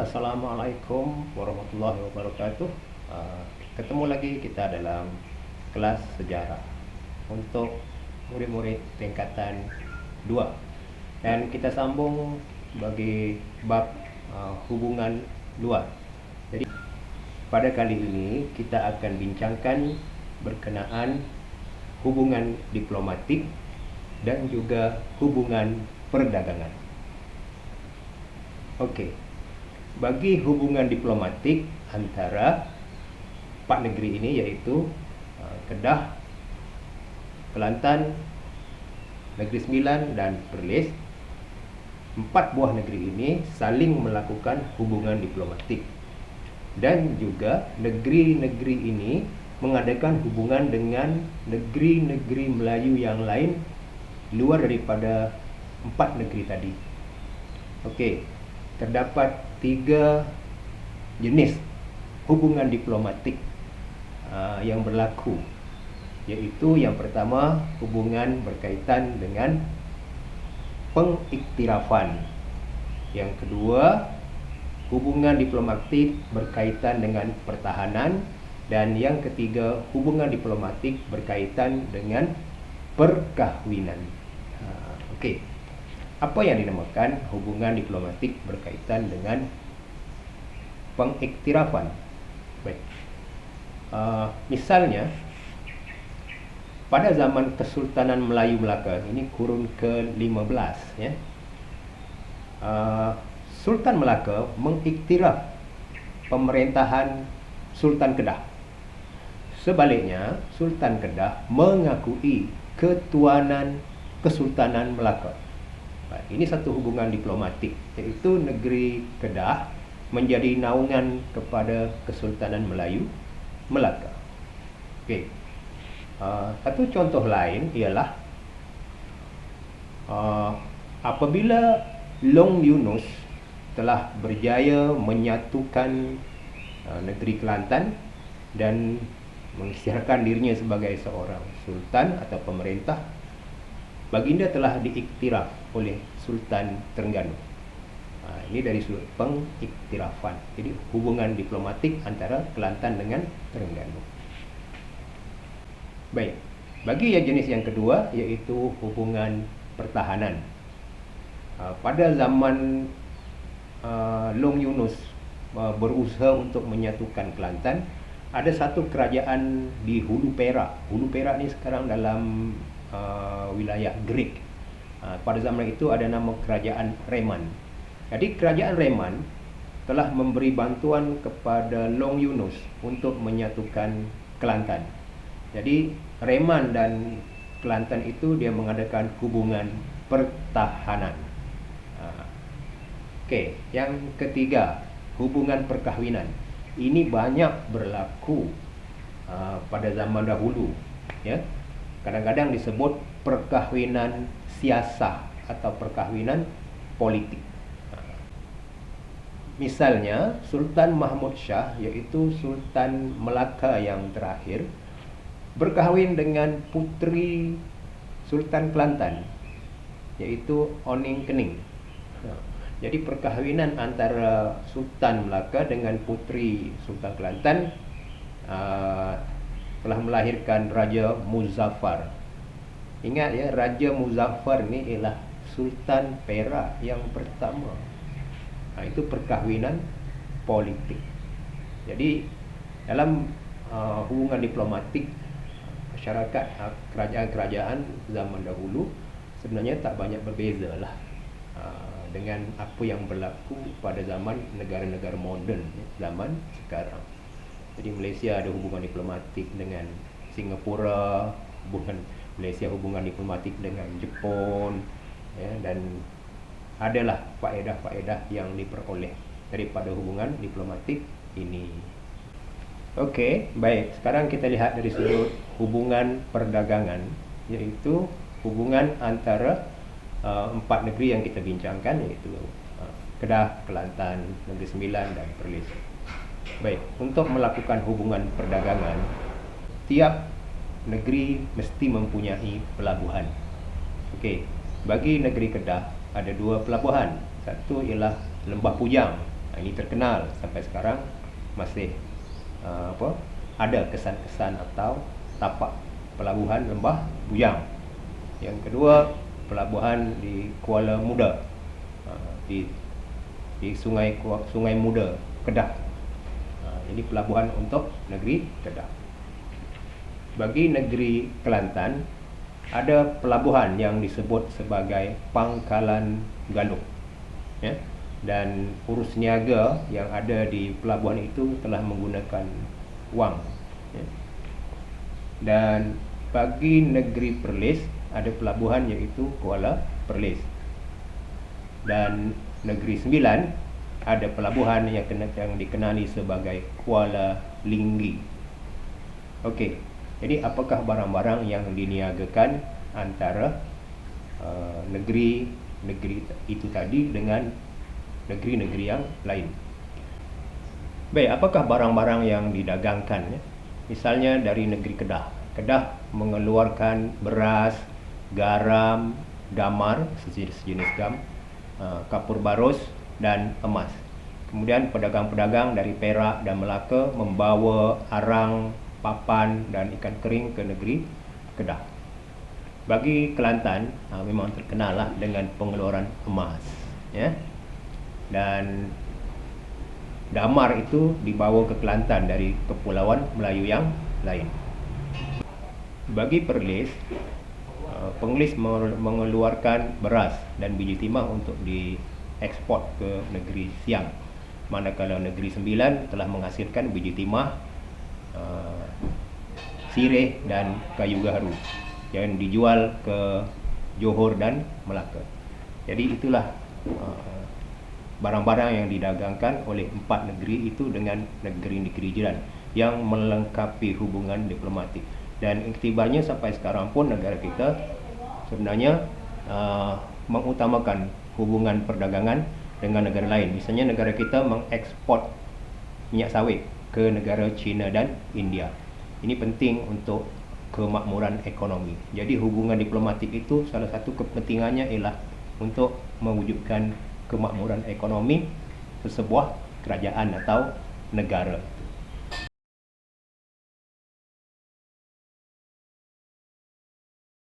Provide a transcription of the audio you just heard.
Assalamualaikum warahmatullahi wabarakatuh. Ketemu lagi kita dalam kelas sejarah untuk murid-murid tingkatan 2, dan kita sambung bagi bab hubungan luar. Jadi pada kali ini kita akan bincangkan berkenaan hubungan diplomatik dan juga hubungan perdagangan. Okey. Bagi hubungan diplomatik antara empat negeri ini, iaitu Kedah, Kelantan, Negeri Sembilan dan Perlis, empat buah negeri ini saling melakukan hubungan diplomatik, dan juga negeri-negeri ini mengadakan hubungan dengan negeri-negeri Melayu yang lain luar daripada empat negeri tadi. Okey, terdapat 3 jenis hubungan diplomatik yang berlaku, iaitu yang pertama, hubungan berkaitan dengan pengiktirafan. Yang kedua, hubungan diplomatik berkaitan dengan pertahanan. Dan yang ketiga, hubungan diplomatik berkaitan dengan perkahwinan. Okey. Apa yang dinamakan hubungan diplomatik berkaitan dengan pengiktirafan? Baik. Misalnya, pada zaman Kesultanan Melayu Melaka, ini kurun ke-15, ya. Sultan Melaka mengiktiraf pemerintahan Sultan Kedah. Sebaliknya, Sultan Kedah mengakui ketuanan Kesultanan Melaka. Ini satu hubungan diplomatik, iaitu negeri Kedah menjadi naungan kepada Kesultanan Melayu Melaka. Okey. Satu contoh lain ialah apabila Long Yunus telah berjaya menyatukan negeri Kelantan dan mengisytiharkan dirinya sebagai seorang sultan atau pemerintah, baginda telah diiktiraf oleh Sultan Terengganu. Ini dari sudut pengiktirafan. Jadi hubungan diplomatik antara Kelantan dengan Terengganu. Baik. Bagi yang jenis yang kedua, iaitu hubungan pertahanan. Pada zaman Long Yunus berusaha untuk menyatukan Kelantan, ada satu kerajaan di Hulu Perak. Hulu Perak ni sekarang dalam wilayah Greek. Pada zaman itu ada nama kerajaan Reman. Jadi kerajaan Reman telah memberi bantuan kepada Long Yunus untuk menyatukan Kelantan. Jadi Reman dan Kelantan itu dia mengadakan hubungan pertahanan. Okey, yang ketiga, hubungan perkahwinan. Ini banyak berlaku pada zaman dahulu, ya. Kadang-kadang disebut perkahwinan siasah atau perkahwinan politik. Misalnya, Sultan Mahmud Shah, iaitu Sultan Melaka yang terakhir, berkahwin dengan puteri Sultan Kelantan, iaitu Oning Kening. Jadi perkahwinan antara Sultan Melaka dengan puteri Sultan Kelantan telah melahirkan Raja Muzaffar. Ingat, ya, Raja Muzaffar ni ialah Sultan Perak yang pertama. Itu perkahwinan politik. Jadi dalam hubungan diplomatik masyarakat, kerajaan-kerajaan zaman dahulu sebenarnya tak banyak berbeza lah dengan apa yang berlaku pada zaman negara-negara moden zaman sekarang. Jadi Malaysia ada hubungan diplomatik dengan Singapura, hubungan diplomatik dengan Jepun, ya, dan adalah faedah-faedah yang diperoleh daripada hubungan diplomatik ini. Okey, baik. Sekarang kita lihat dari sudut hubungan perdagangan, iaitu hubungan antara empat negeri yang kita bincangkan, iaitu Kedah, Kelantan, Negeri Sembilan dan Perlis. Baik, untuk melakukan hubungan perdagangan, tiap negeri mesti mempunyai pelabuhan. Okey, bagi negeri Kedah ada 2 pelabuhan. Satu ialah Lembah Pujang Ini terkenal sampai sekarang masih ada kesan-kesan atau tapak pelabuhan Lembah Bujang. Yang kedua, pelabuhan di Kuala Muda, di Sungai Muda, Kedah. Ini pelabuhan untuk negeri Kedah. Bagi negeri Kelantan, ada pelabuhan yang disebut sebagai Pangkalan Galuh, ya. Dan urus niaga yang ada di pelabuhan itu telah menggunakan wang, ya. Dan bagi negeri Perlis ada pelabuhan iaitu Kuala Perlis. Dan negeri Sembilan ada pelabuhan yang dikenali sebagai Kuala Linggi. Okey, jadi apakah barang-barang yang diniagakan antara negeri itu tadi dengan negeri-negeri yang lain? Baik, apakah barang-barang yang didagangkan, ya? Misalnya dari negeri Kedah. Kedah mengeluarkan beras, garam, damar, sejenis gam, kapur barus dan emas. Kemudian pedagang-pedagang dari Perak dan Melaka membawa arang, papan dan ikan kering ke negeri Kedah. Bagi Kelantan, memang terkenal lah dengan pengeluaran emas, ya. Dan damar itu dibawa ke Kelantan dari kepulauan Melayu yang lain. Bagi Perlis, Perlis mengeluarkan beras dan biji timah untuk diekspor ke negeri Siang, manakala negeri Sembilan telah menghasilkan biji timah, sirih dan kayu gaharu yang dijual ke Johor dan Melaka. Jadi itulah barang-barang yang didagangkan oleh 4 negeri itu dengan negeri-negeri jiran yang melengkapi hubungan diplomatik. Dan iktibarnya sampai sekarang pun negara kita sebenarnya mengutamakan hubungan perdagangan dengan negara lain. Misalnya negara kita mengekspor minyak sawit ke negara China dan India. Ini penting untuk kemakmuran ekonomi. Jadi hubungan diplomatik itu salah satu kepentingannya ialah untuk mewujudkan kemakmuran ekonomi sesebuah kerajaan atau negara.